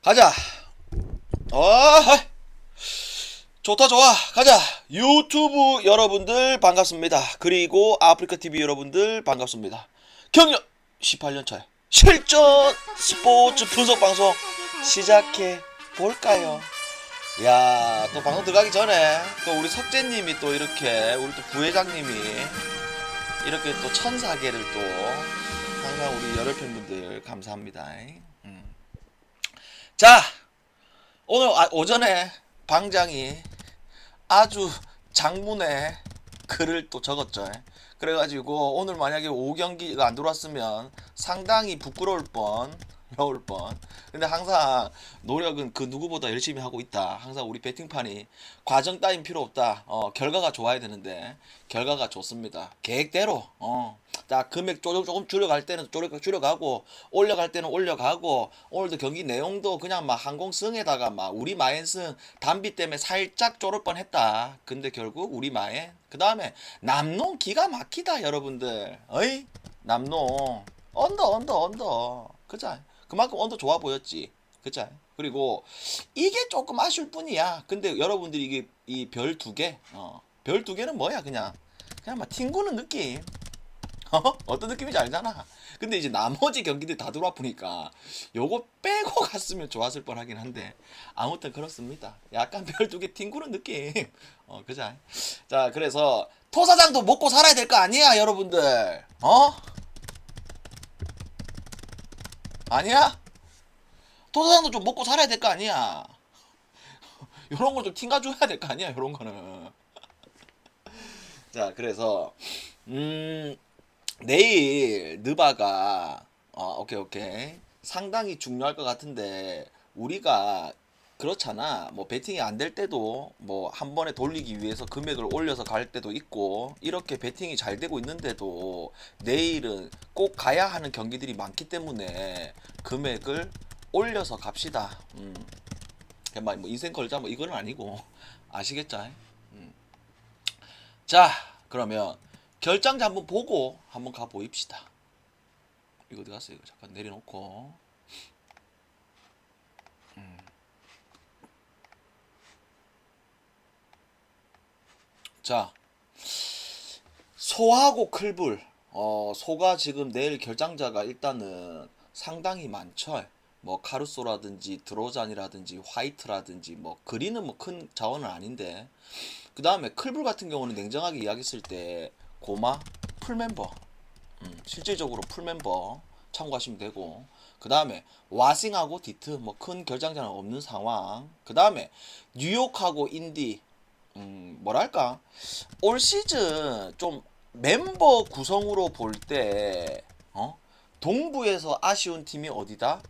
가자. 어, 좋다, 좋아. 가자. 유튜브 여러분들 반갑습니다. 그리고 아프리카 TV 여러분들 반갑습니다. 경력 18년 차에 실전 스포츠 분석 방송 시작해 볼까요? 야, 또 방송 들어가기 전에 또 우리 석재님이 또 이렇게 우리 또 부회장님이 이렇게 또 천사계를 또 항상 우리 열혈 팬분들 감사합니다. 음. 자, 오늘 오전에 방장이 아주 장문의 글을 또 적었죠. 그래가지고 오늘 만약에 5경기가 안 들어왔으면 상당히 부끄러울 뻔. 근데 항상 노력은 그 누구보다 열심히 하고 있다. 항상 우리 배팅판이 과정 따윈 필요 없다. 결과가 좋아야 되는데 결과가 좋습니다. 계획대로. 자, 금액 조금 줄여갈 때는 줄여가고 올려갈 때는 올려가고, 오늘도 경기 내용도 그냥 막 항공승에다가 막 우리 마엔승 단비 때문에 살짝 쪼를 뻔했다. 근데 결국 우리 마엔, 그 다음에 남농 기가 막히다 여러분들. 어이, 남농 언더 그자. 그만큼 언더 좋아 보였지. 그자. 그리고 이게 조금 아쉬울 뿐이야. 근데 여러분들이 이게 이 별 두 개, 별 두 개는 뭐야? 그냥 막 튕구는 느낌. 어떤 느낌인지 알잖아. 근데 이제 나머지 경기들 다 들어와 보니까 요거 빼고 갔으면 좋았을 뻔하긴 한데, 아무튼 그렇습니다. 약간 별 두 개 튕구는 느낌. 그자. 자, 그래서 토사장도 먹고 살아야 될 거 아니야, 여러분들. 아니야? 토사장도 좀 먹고 살아야 될 거 아니야. 요런 거 좀 튕가줘야 될 거 아니야, 요런 거는. 자, 그래서 내일 느바가 오케이 상당히 중요할 것 같은데, 우리가 그렇잖아. 뭐 배팅이 안 될 때도 뭐 한 번에 돌리기 위해서 금액을 올려서 갈 때도 있고, 이렇게 배팅이 잘 되고 있는데도 내일은 꼭 가야 하는 경기들이 많기 때문에 금액을 올려서 갑시다. 그냥 뭐 인생 걸자 뭐 이거는 아니고 아시겠죠? 음. 자, 그러면 결장자 한번 보고 한번 가 보입시다. 이거 어디 갔어? 이거 잠깐 내려놓고. 자, 소하고 클불. 소가 지금 내일 결장자가 일단은 상당히 많죠. 뭐 카루소라든지 드로잔이라든지 화이트라든지, 뭐 그리는 뭐 큰 자원은 아닌데, 그 다음에 클불 같은 경우는 냉정하게 이야기했을 때 고마 풀멤버, 실질적으로 풀멤버 참고하시면 되고, 그 다음에 와싱하고 디트 뭐 큰 결장자는 없는 상황. 그 다음에 뉴욕하고 인디, 뭐랄까, 올 시즌 좀 멤버 구성으로 볼 때 동부에서 아쉬운 팀이 어디다?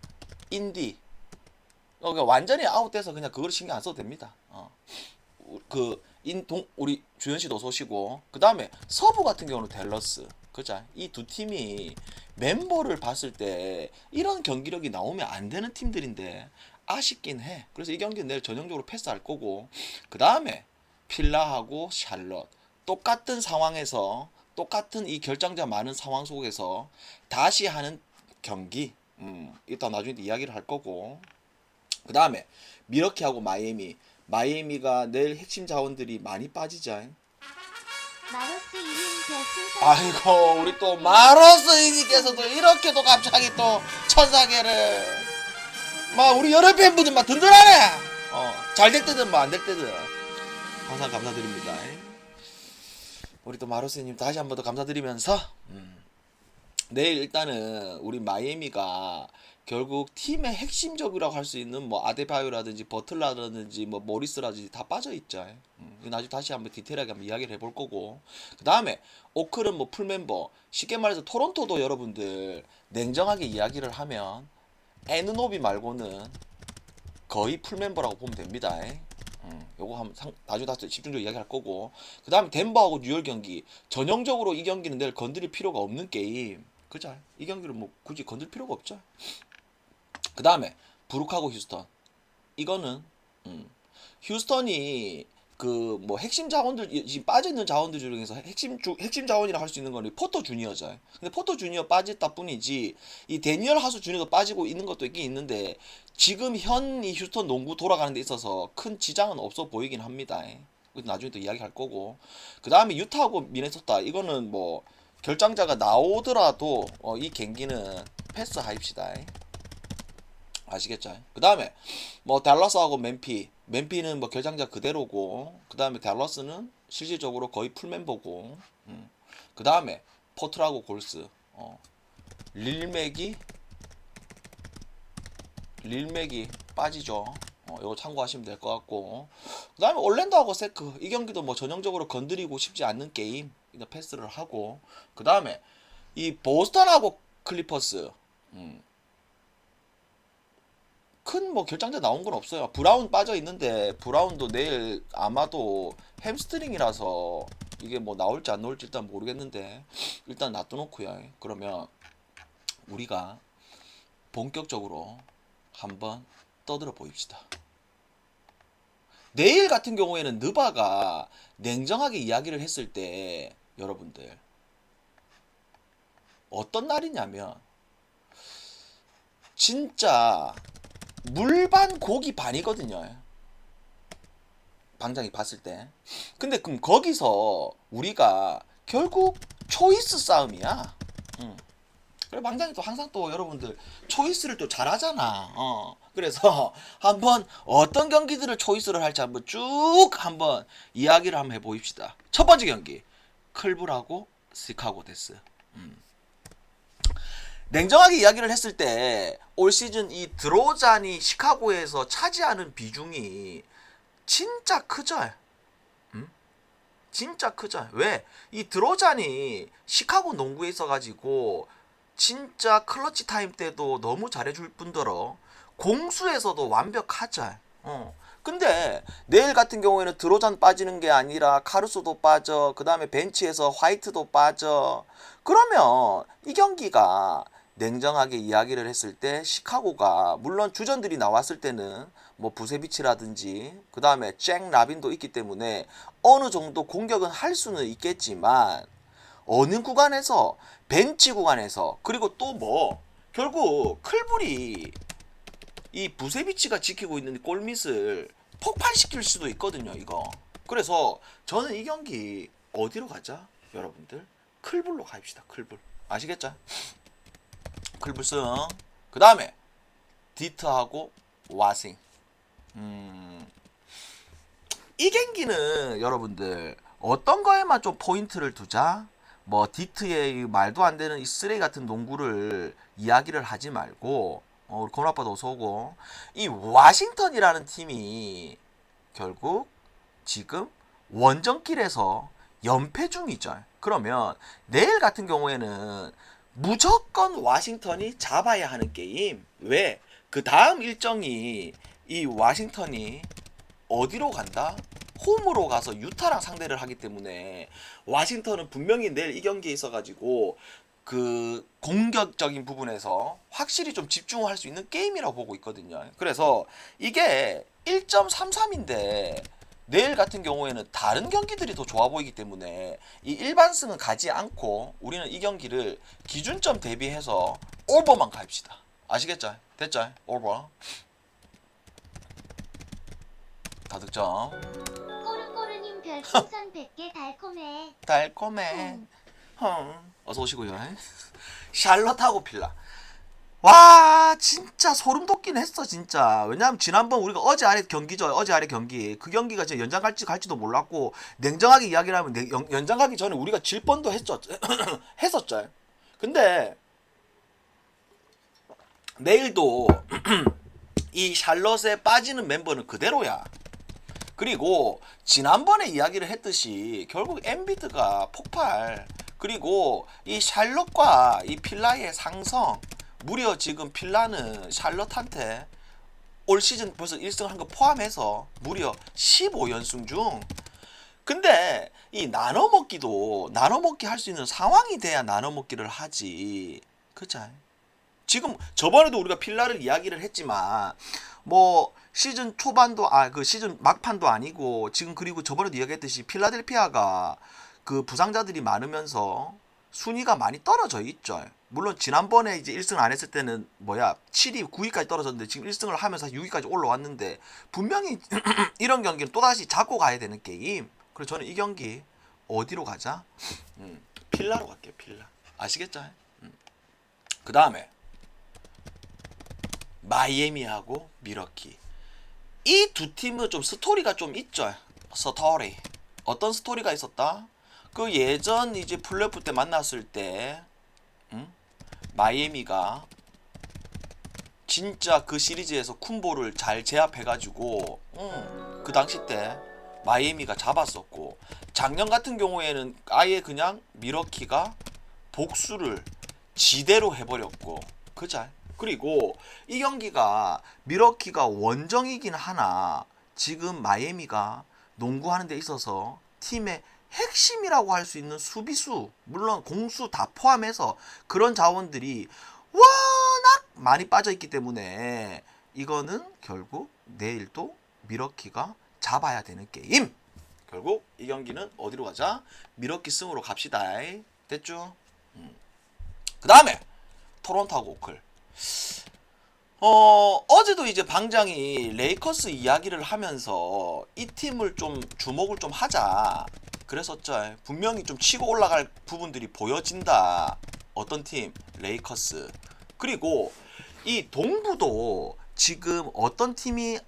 인디. 그러니까 완전히 아웃돼서 그냥 그걸 신경 안 써도 됩니다. 그 인동 우리 주현 씨도 쏘시고, 그 다음에 서부 같은 경우는 댈러스. 그자. 이 두 팀이 멤버를 봤을 때 이런 경기력이 나오면 안 되는 팀들인데 아쉽긴 해. 그래서 이 경기는 내일 전형적으로 패스할 거고, 그 다음에 필라하고 샬럿, 똑같은 상황에서 똑같은 이 결장자 많은 상황 속에서 다시 하는 경기. 일단 나중에 이야기를 할 거고, 그 다음에 미러키하고 마이애미가 내일 핵심 자원들이 많이 빠지자. 마로스 이민 별풍선 아이고, 우리 또 마로스이님께서도 이렇게 또 갑자기 또 천사계를 막 우리 여러 팬분들 막 든든하네. 잘 될 때든 뭐 안 될 때든 항상 감사드립니다. 우리 또 마로스님 다시 한 번 더 감사드리면서, 내일 일단은 우리 마이애미가 결국 팀의 핵심적이라고 할 수 있는 뭐 아데바요라든지 버틀라라든지 뭐 모리스라든지 다 빠져 있죠. 나중에 다시 한번 디테일하게 한번 이야기를 해볼 거고, 그 다음에 오클은 뭐 풀멤버, 쉽게 말해서 토론토도 여러분들 냉정하게 이야기를 하면 에누노비 말고는 거의 풀멤버라고 보면 됩니다. 요거 한번 나중에 다시 집중적으로 이야기할 거고, 그 다음에 덴버하고 뉴욕 경기, 전형적으로 이 경기는 내일 건드릴 필요가 없는 게임. 그죠? 이 경기를 뭐 굳이 건들 필요가 없죠. 그 다음에 브룩하고 휴스턴. 이거는 휴스턴이 그 뭐 핵심 자원들 지금 빠져 있는 자원들 중에서 핵심 자원이라 할 수 있는 건 포터 주니어죠. 근데 포터 주니어 빠졌다 뿐이지 이 데니얼 하수 주니어도 빠지고 있는 것도 있긴 있는데 지금 현 이 휴스턴 농구 돌아가는 데 있어서 큰 지장은 없어 보이긴 합니다. 나중에 또 이야기할 거고. 그 다음에 유타하고 미네소타 이거는 뭐 결장자가 나오더라도 이 경기는 패스 하입시다. 아시겠죠? 그 다음에 뭐 달라스하고 맨피는 뭐 결장자 그대로고, 그 다음에 달라스는 실질적으로 거의 풀멤버고, 그 다음에 포트라고 골스, 릴맥이 빠지죠. 이거 참고하시면 될 것 같고, 그 다음에 올랜도하고 세크 이 경기도 뭐 전형적으로 건드리고 싶지 않는 게임 패스를 하고, 그 다음에 이 보스턴하고 클리퍼스 큰 뭐 결장자 나온 건 없어요. 브라운 빠져 있는데 브라운도 내일 아마도 햄스트링이라서 이게 뭐 나올지 안 나올지 일단 모르겠는데 일단 놔둬놓고요. 그러면 우리가 본격적으로 한번 떠들어 보입시다. 내일 같은 경우에는 느바가 냉정하게 이야기를 했을 때 여러분들 어떤 날이냐면 진짜 물반 고기 반이거든요. 방장이 봤을 때. 근데 그럼 거기서 우리가 결국 초이스 싸움이야. 그래 방장이 또 항상 또 여러분들 초이스를 또 잘하잖아. 그래서 한번 어떤 경기들을 초이스를 할지 한번 쭉 한번 이야기를 한번 해보입시다. 첫 번째 경기 클브라고 시카고 데스. 냉정하게 이야기를 했을 때 올 시즌 이 드로잔이 시카고에서 차지하는 비중이 진짜 크죠. 진짜 크죠. 왜? 이 드로잔이 시카고 농구에 있어가지고 진짜 클러치 타임 때도 너무 잘해줄 뿐더러 공수에서도 완벽하죠. 근데 내일 같은 경우에는 드로잔 빠지는 게 아니라 카루소도 빠져, 그 다음에 벤치에서 화이트도 빠져. 그러면 이 경기가 냉정하게 이야기를 했을 때 시카고가 물론 주전들이 나왔을 때는 뭐 부세비치라든지 그 다음에 잭 라빈도 있기 때문에 어느 정도 공격은 할 수는 있겠지만 어느 구간에서 벤치 구간에서 그리고 또 뭐 결국 클불이 이 부세비치가 지키고 있는 골밑을 폭발시킬 수도 있거든요 이거. 그래서 저는 이 경기 어디로 가자 여러분들? 클불로 가입시다. 클불 아시겠죠? 클불승. 그 다음에 디트하고 와싱. 이 경기는 여러분들 어떤 거에만 좀 포인트를 두자. 뭐 디트의 말도 안 되는 이 쓰레기 같은 농구를 이야기를 하지 말고 우리 건아빠도 어서 오고. 이 워싱턴이라는 팀이 결국 지금 원정길에서 연패 중이죠. 그러면 내일 같은 경우에는 무조건 워싱턴이 잡아야 하는 게임. 왜? 그 다음 일정이 이 워싱턴이 어디로 간다? 홈으로 가서 유타랑 상대를 하기 때문에 워싱턴은 분명히 내일 이 경기에 있어가지고 그 공격적인 부분에서 확실히 좀 집중할 수 있는 게임이라고 보고 있거든요. 그래서 이게 1.33인데 내일 같은 경우에는 다른 경기들이 더 좋아 보이기 때문에 이 일반승은 가지 않고 우리는 이 경기를 기준점 대비해서 오버만 가입시다. 아시겠죠? 됐죠? 오버. 다득점. 꼬르꼬르님 별풍선 100개 달콤해. 달콤해. 어서 오시고요. 샬럿하고 필라. 와 진짜 소름 돋긴 했어 진짜. 왜냐면 지난번 우리가 어제 아래 경기죠. 어제 아래 경기 그 경기가 진짜 연장 갈지도 몰랐고 냉정하게 이야기를 하면 연장 가기 전에 우리가 질 뻔도 했었죠. 근데 내일도 이 샬럿에 빠지는 멤버는 그대로야. 그리고 지난번에 이야기를 했듯이 결국 엔비드가 폭발, 그리고 이 샬럿과 이 필라의 상성, 무려 지금 필라는 샬럿한테 올 시즌 벌써 1승 한 거 포함해서 무려 15연승 중. 근데 이 나눠먹기 할 수 있는 상황이 돼야 나눠먹기를 하지. 그죠? 지금 저번에도 우리가 필라를 이야기를 했지만 뭐 시즌 초반도 그 시즌 막판도 아니고 지금 그리고 저번에도 이야기했듯이 필라델피아가 그 부상자들이 많으면서 순위가 많이 떨어져 있죠. 물론 지난번에 이제 1승 안 했을 때는 7위, 9위까지 떨어졌는데 지금 1승을 하면서 6위까지 올라왔는데 분명히 이런 경기는 또다시 잡고 가야 되는 게임. 그래서 저는 이 경기 어디로 가자? 필라로 갈게요. 필라. 아시겠죠? 그 다음에 마이애미하고 미러키. 이 두 팀은 좀 스토리가 좀 있죠. 스토리. 어떤 스토리가 있었다? 그 예전 이제 플레이오프 때 만났을 때 마이애미가 진짜 그 시리즈에서 쿤보를 잘 제압해가지고 그 당시 때 마이애미가 잡았었고, 작년 같은 경우에는 아예 그냥 미러키가 복수를 지대로 해버렸고, 그자. 그리고 이 경기가 미러키가 원정이긴 하나 지금 마이애미가 농구하는 데 있어서 팀의 핵심이라고 할 수 있는 수비수, 물론 공수 다 포함해서 그런 자원들이 워낙 많이 빠져 있기 때문에 이거는 결국 내일도 미러키가 잡아야 되는 게임. 결국 이 경기는 어디로 가자? 미러키 승으로 갑시다. 됐죠? 그 다음에 토론토하고 오클. 어제도 이제 방장이 레이커스 이야기를 하면서 이 팀을 좀 주목을 좀 하자 그랬었죠. 분명히 좀 치고 올라갈 부분들이 보여진다. 어떤 팀? 레이커스. 그리고 이 동부도 지금 어떤 팀이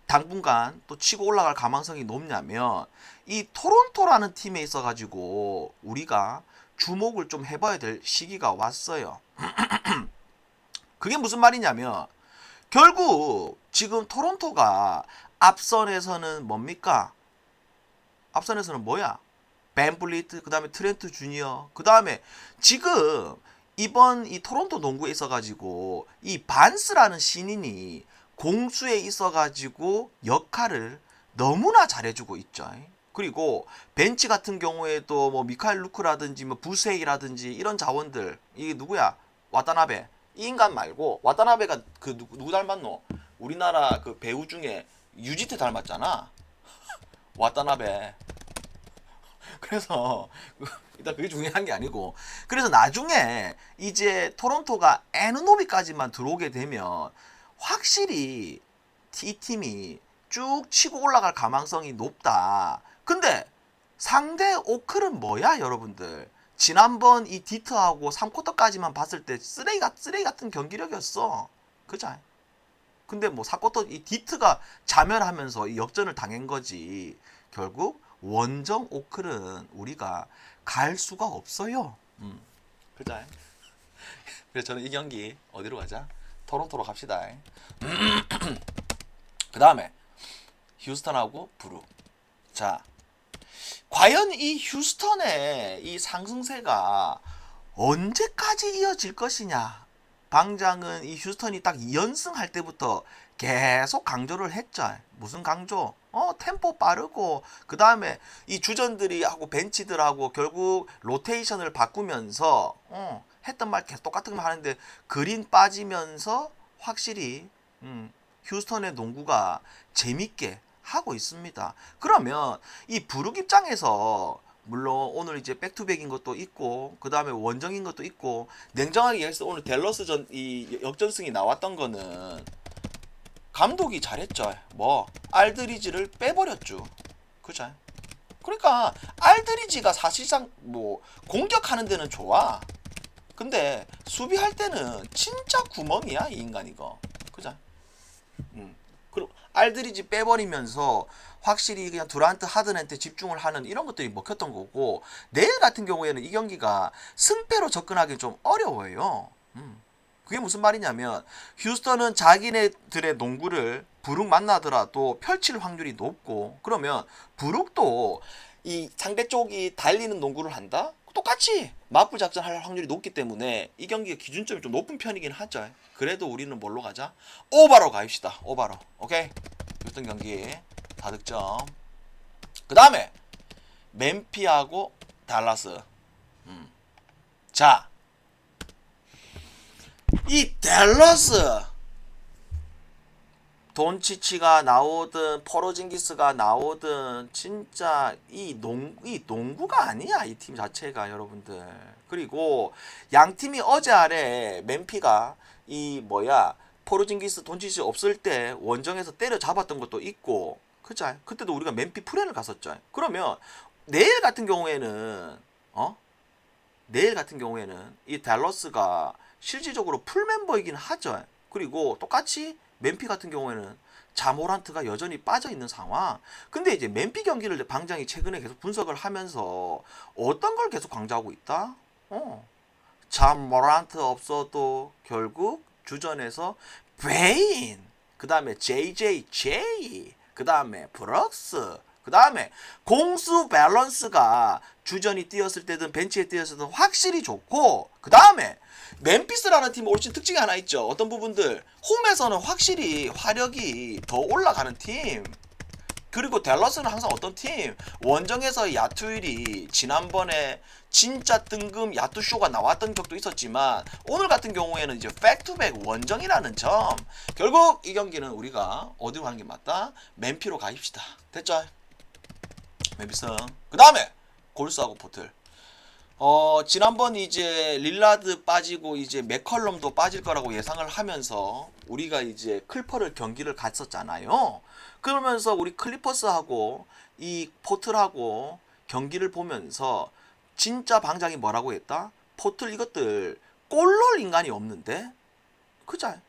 당분간 또 치고 올라갈 가망성이 높냐면 이 토론토라는 팀에 있어가지고 우리가 주목을 좀 해봐야 될 시기가 왔어요. 그게 무슨 말이냐면 결국 지금 토론토가 앞선에서는 뭡니까? 앞선에서는 뭐야? 벤블리트, 그 다음에 트렌트 주니어, 그 다음에 지금 이번 이 토론토 농구에 있어가지고 이 반스라는 신인이 공수에 있어가지고 역할을 너무나 잘해주고 있죠. 그리고 벤치 같은 경우에도 뭐 미카엘 루크라든지 뭐 부세이라든지 이런 자원들, 이게 누구야? 와타나베. 이 인간 말고 와타나베가 그 누구 닮았노? 우리나라 그 배우 중에 유지태 닮았잖아. 와타나베. 그래서 일단 그게 중요한 게 아니고, 그래서 나중에 이제 토론토가 에누노비까지만 들어오게 되면 확실히 이 팀이 쭉 치고 올라갈 가망성이 높다. 근데 상대 오클은 뭐야, 여러분들? 지난번 이 디트하고 3쿼터까지만 봤을 때 쓰레기 같은 경기력이었어. 그자? 근데 뭐 4쿼터 이 디트가 자멸하면서 이 역전을 당한 거지. 결국 원정 오클은 우리가 갈 수가 없어요. 그자? 그래서 저는 이 경기 어디로 가자? 토론토로 갑시다. 그 다음에 휴스턴하고 브룩. 자, 과연 이 휴스턴의 이 상승세가 언제까지 이어질 것이냐? 방장은 이 휴스턴이 딱 2연승 할 때부터 계속 강조를 했죠. 무슨 강조? 템포 빠르고, 그 다음에 이 주전들이 하고 벤치들하고 결국 로테이션을 바꾸면서 했던 말 계속 똑같은 거 하는데 그린 빠지면서 확실히 휴스턴의 농구가 재밌게 하고 있습니다. 그러면 이 브룩 입장에서 물론 오늘 이제 백투백인 것도 있고 그 다음에 원정인 것도 있고, 냉정하게 얘기해서 오늘 댈러스전 이 역전승이 나왔던 거는 감독이 잘했죠. 뭐 알드리지를 빼버렸죠. 그죠? 그러니까 알드리지가 사실상 뭐 공격하는 데는 좋아. 근데 수비할 때는 진짜 구멍이야 이 인간 이거. 그죠? 그리고 알드리지 빼버리면서 확실히 그냥 두란트 하든한테 집중을 하는 이런 것들이 먹혔던 거고, 내일 같은 경우에는 이 경기가 승패로 접근하기 좀 어려워요. 그게 무슨 말이냐면 휴스턴은 자기네들의 농구를 브룩 만나더라도 펼칠 확률이 높고, 그러면 브룩도 이 상대 쪽이 달리는 농구를 한다? 똑같이 맞불 작전할 확률이 높기 때문에 이 경기가 기준점이 좀 높은 편이긴 하죠. 그래도 우리는 뭘로 가자? 오바로 가입시다. 오바로. 오케이? 휴스턴 경기 다득점. 그 다음에 멤피하고 달라스. 자, 이 댈러스 돈치치가 나오든 포로징기스가 나오든 진짜 이 농구가 아니야, 이 팀 자체가 여러분들. 그리고 양 팀이 어제 아래 맨피가 이 뭐야 포로징기스 돈치치 없을 때 원정에서 때려 잡았던 것도 있고, 그죠? 그때도 우리가 맨피 프렌을 갔었죠. 그러면 내일 같은 경우에는 내일 같은 경우에는 이 댈러스가 실질적으로 풀 멤버이긴 하죠. 그리고 똑같이 맨피 같은 경우에는 자모란트가 여전히 빠져 있는 상황. 근데 이제 맨피 경기를 방장이 최근에 계속 분석을 하면서 어떤 걸 계속 강조하고 있다? 자모란트 없어도 결국 주전에서 베인, 그 다음에 JJJ, 그 다음에 브럭스, 그 다음에 공수 밸런스가 주전이 뛰었을 때든 벤치에 뛰었을 때든 확실히 좋고, 그 다음에 멤피스라는 팀 올 시즌 특징이 하나 있죠. 어떤 부분들 홈에서는 확실히 화력이 더 올라가는 팀. 그리고 댈러스는 항상 어떤 팀 원정에서 야투율이 지난번에 진짜 뜬금 야투쇼가 나왔던 적도 있었지만 오늘 같은 경우에는 이제 백투백 원정이라는 점. 결국 이 경기는 우리가 어디로 가는 게 맞다? 맨피로 가입시다. 됐죠? 멤피스. 그 다음에 골스하고 포틀. 지난번 이제 릴라드 빠지고 이제 맥컬럼도 빠질 거라고 예상을 하면서 우리가 이제 클퍼를 경기를 갔었잖아요. 그러면서 우리 클리퍼스하고 이 포틀하고 경기를 보면서 진짜 방장이 뭐라고 했다? 포틀 이것들 골 넣을 인간이 없는데? 그자?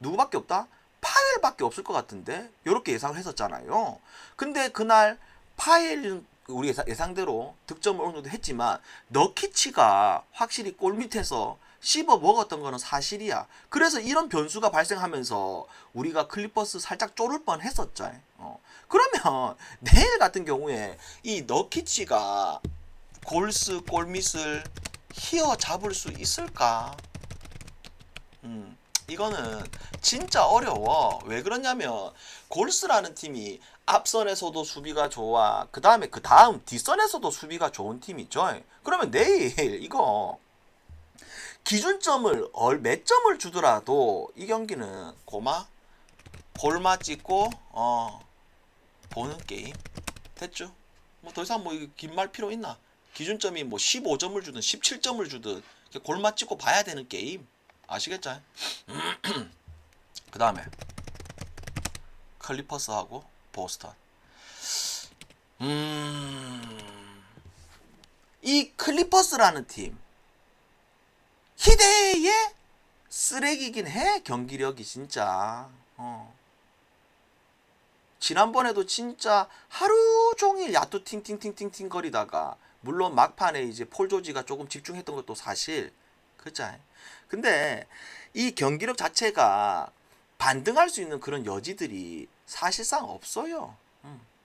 누구밖에 없다? 파엘밖에 없을 것 같은데? 요렇게 예상을 했었잖아요. 근데 그날 파엘은 우리 예상대로 득점을 어느 정도 했지만 너키치가 확실히 골 밑에서 씹어 먹었던 거는 사실이야. 그래서 이런 변수가 발생하면서 우리가 클리퍼스 살짝 쫄을 뻔 했었죠. 그러면 내일 같은 경우에 이 너키치가 골스 골밑을 휘어 잡을 수 있을까? 이거는 진짜 어려워. 왜 그러냐면 골스라는 팀이 앞선에서도 수비가 좋아. 그 다음 뒷선에서도 수비가 좋은 팀이죠. 그러면 내일 이거 기준점을 몇 점을 주더라도 이 경기는 골마 찍고 보는 게임. 됐죠? 뭐 더 이상 뭐 긴 말 필요 있나? 기준점이 뭐 15점을 주든 17점을 주든 골마 찍고 봐야 되는 게임. 아시겠죠? 그 다음에 클리퍼스하고 보스턴. 이 클리퍼스라는 팀 희대의 쓰레기긴 해. 경기력이 진짜. 지난번에도 진짜 하루 종일 야투 팅팅팅팅팅 거리다가 물론 막판에 이제 폴 조지가 조금 집중했던 것도 사실. 그죠? 근데 이 경기력 자체가 반등할 수 있는 그런 여지들이 사실상 없어요.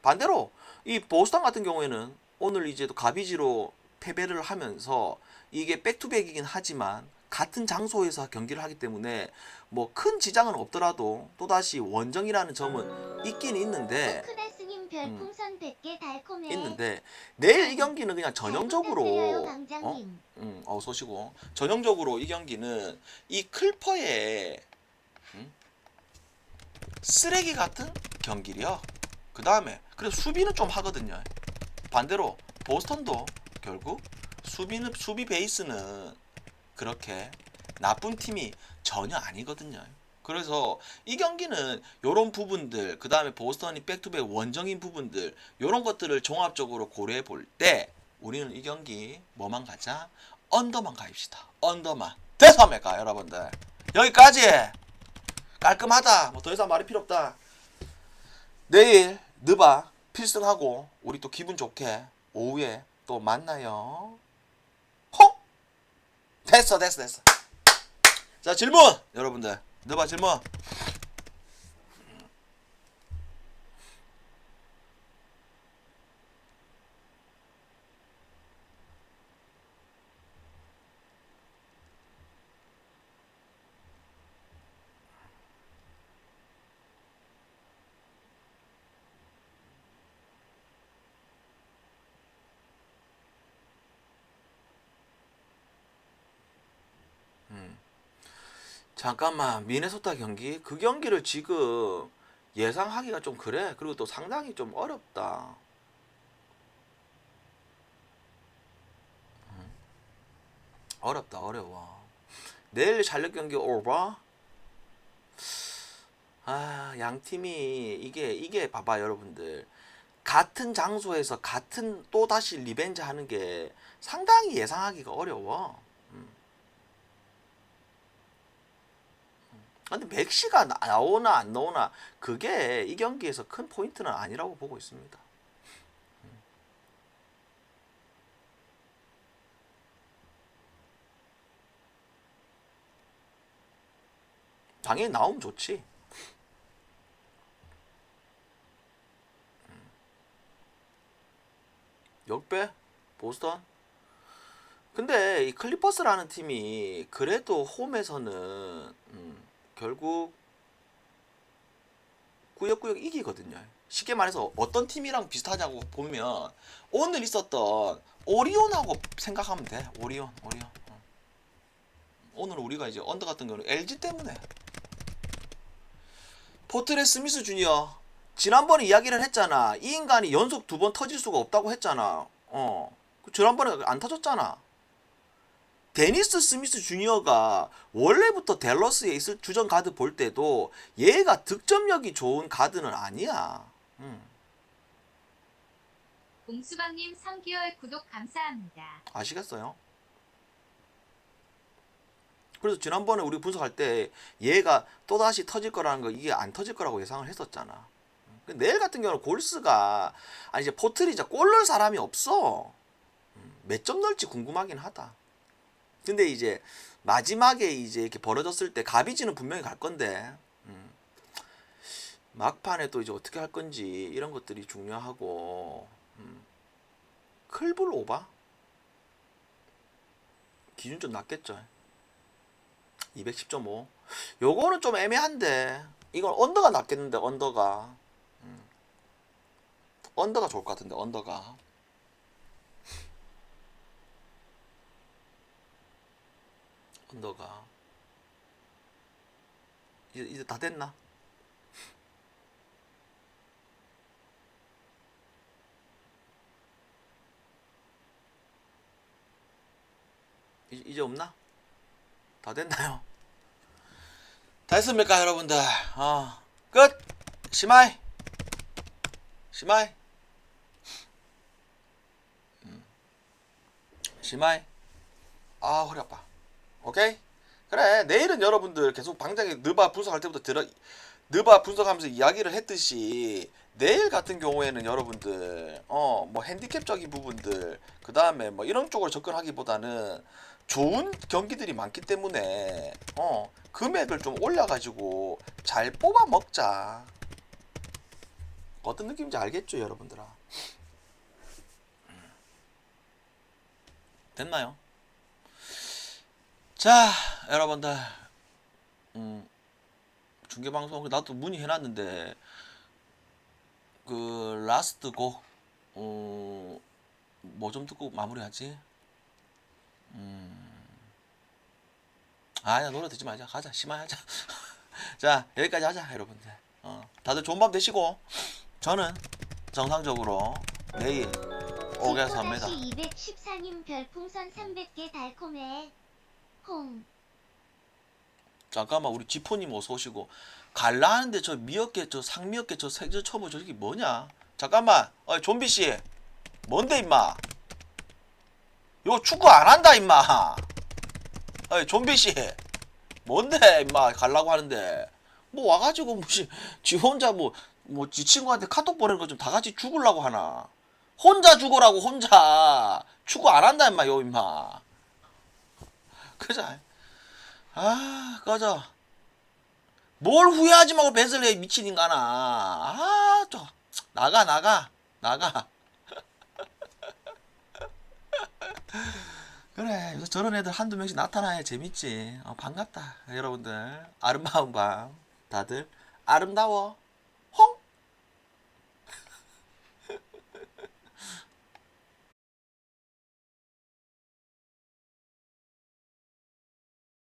반대로 이 보스턴 같은 경우에는 오늘 이제 또 가비지로 패배를 하면서 이게 백투백이긴 하지만 같은 장소에서 경기를 하기 때문에 뭐 큰 지장은 없더라도 또다시 원정이라는 점은 있긴 있는데 크다스님 별풍선 100개 달콤해. 있는데 내일 이 경기는 그냥 전형적으로 부탁드려요, 방장님. 쏘시고 전형적으로 이 경기는 이 클퍼의 쓰레기 같은 경기력. 그 다음에 그래서 수비는 좀 하거든요. 반대로 보스턴도 결국 수비 베이스는 그렇게 나쁜 팀이 전혀 아니거든요. 그래서 이 경기는 요런 부분들, 그 다음에 보스턴이 백투백 원정인 부분들, 요런 것들을 종합적으로 고려해 볼 때 우리는 이 경기 뭐만 가자? 언더만 가입시다. 언더만. 됐습니까 여러분들? 여기까지. 깔끔하다. 뭐 더 이상 말이 필요 없다. 내일 느바 필승하고 우리 또 기분 좋게 오후에 또 만나요. 호! 됐어. 자, 질문 여러분들. 느바 질문. 잠깐만, 미네소타 경기? 그 경기를 지금 예상하기가 좀 그래. 그리고 또 상당히 좀 어렵다. 어렵다, 어려워. 내일 샬럿 경기 오버. 아, 양 팀이 이게 봐봐 여러분들. 같은 장소에서 같은 또 다시 리벤지 하는 게 상당히 예상하기가 어려워. 근데 맥시가 나오나 안 나오나 그게 이 경기에서 큰 포인트는 아니라고 보고 있습니다. 당연히 나오면 좋지. 역배? 보스턴? 근데 이 클리퍼스라는 팀이 그래도 홈에서는 결국 꾸역꾸역 이기거든요. 쉽게 말해서 어떤 팀이랑 비슷하냐고 보면 오늘 있었던 오리온하고 생각하면 돼. 오리온. 오늘 우리가 이제 언더 같은 경우는 LG 때문에. 포트레스 스미스 주니어 지난번에 이야기를 했잖아. 이 인간이 연속 2번 터질 수가 없다고 했잖아. 지난번에 안 터졌잖아. 데니스 스미스 주니어가 원래부터 댈러스에 있을 주전 가드 볼 때도 얘가 득점력이 좋은 가드는 아니야. 봉수방님 3개월 구독 감사합니다. 아시겠어요? 그래서 지난번에 우리 분석할 때 얘가 또다시 터질 거라는 거 이게 안 터질 거라고 예상을 했었잖아. 내일 같은 경우는 골스가 이제 포트리 이제 골 넣을 사람이 없어. 몇 점 넣을지 궁금하긴 하다. 근데 이제 마지막에 이제 이렇게 벌어졌을 때 가비지는 분명히 갈 건데 막판에 또 이제 어떻게 할 건지 이런 것들이 중요하고 클불 오바? 기준 좀 낮겠죠. 210.5 요거는 좀 애매한데 이건 언더가 낫겠는데 언더가 좋을 것 같은데 언더가 이제 다 됐나? 이제 없나? 다 됐나요? 다 했습니까 여러분들? 끝! 시마이 허리 아파. 오케이? 그래 내일은 여러분들 계속 방장에 느바 분석할 때부터 느바 분석하면서 이야기를 했듯이 내일 같은 경우에는 여러분들 뭐 핸디캡적인 부분들 그 다음에 뭐 이런 쪽으로 접근하기보다는 좋은 경기들이 많기 때문에 금액을 좀 올려가지고 잘 뽑아 먹자. 어떤 느낌인지 알겠죠 여러분들아? 됐나요? 자 여러분들 중계방송 나도 문의해놨는데 그 라스트 곡 뭐 좀 듣고 마무리하지? 아야 노래 듣지 말자. 가자 심하하자. 자 여기까지 하자 여러분들. 다들 좋은 밤 되시고 저는 정상적으로 내일 오게서 합니다. 214님 별풍선 300개 달콤해. 홍. 잠깐만 우리 지포님 어서 오시고 갈라 하는데 저 미역개 저 상미역개 저 생저 처음 저기 뭐냐? 잠깐만 좀비씨 뭔데 임마? 이거 축구 안 한다 임마. 좀비씨 뭔데 임마 갈라고 하는데 뭐 와가지고 무슨 지 혼자 지 친구한테 카톡 보내는 거 좀 다 같이 죽으려고 하나? 혼자 죽으라고 혼자 축구 안 한다 임마 요 임마. 그자. 꺼져. 뭘 후회하지 말고 배슬 해 미친 인간아. 좀 나가. 그래 요새 저런 애들 한두 명씩 나타나야 재밌지. 반갑다 여러분들. 아름다운 밤 다들 아름다워.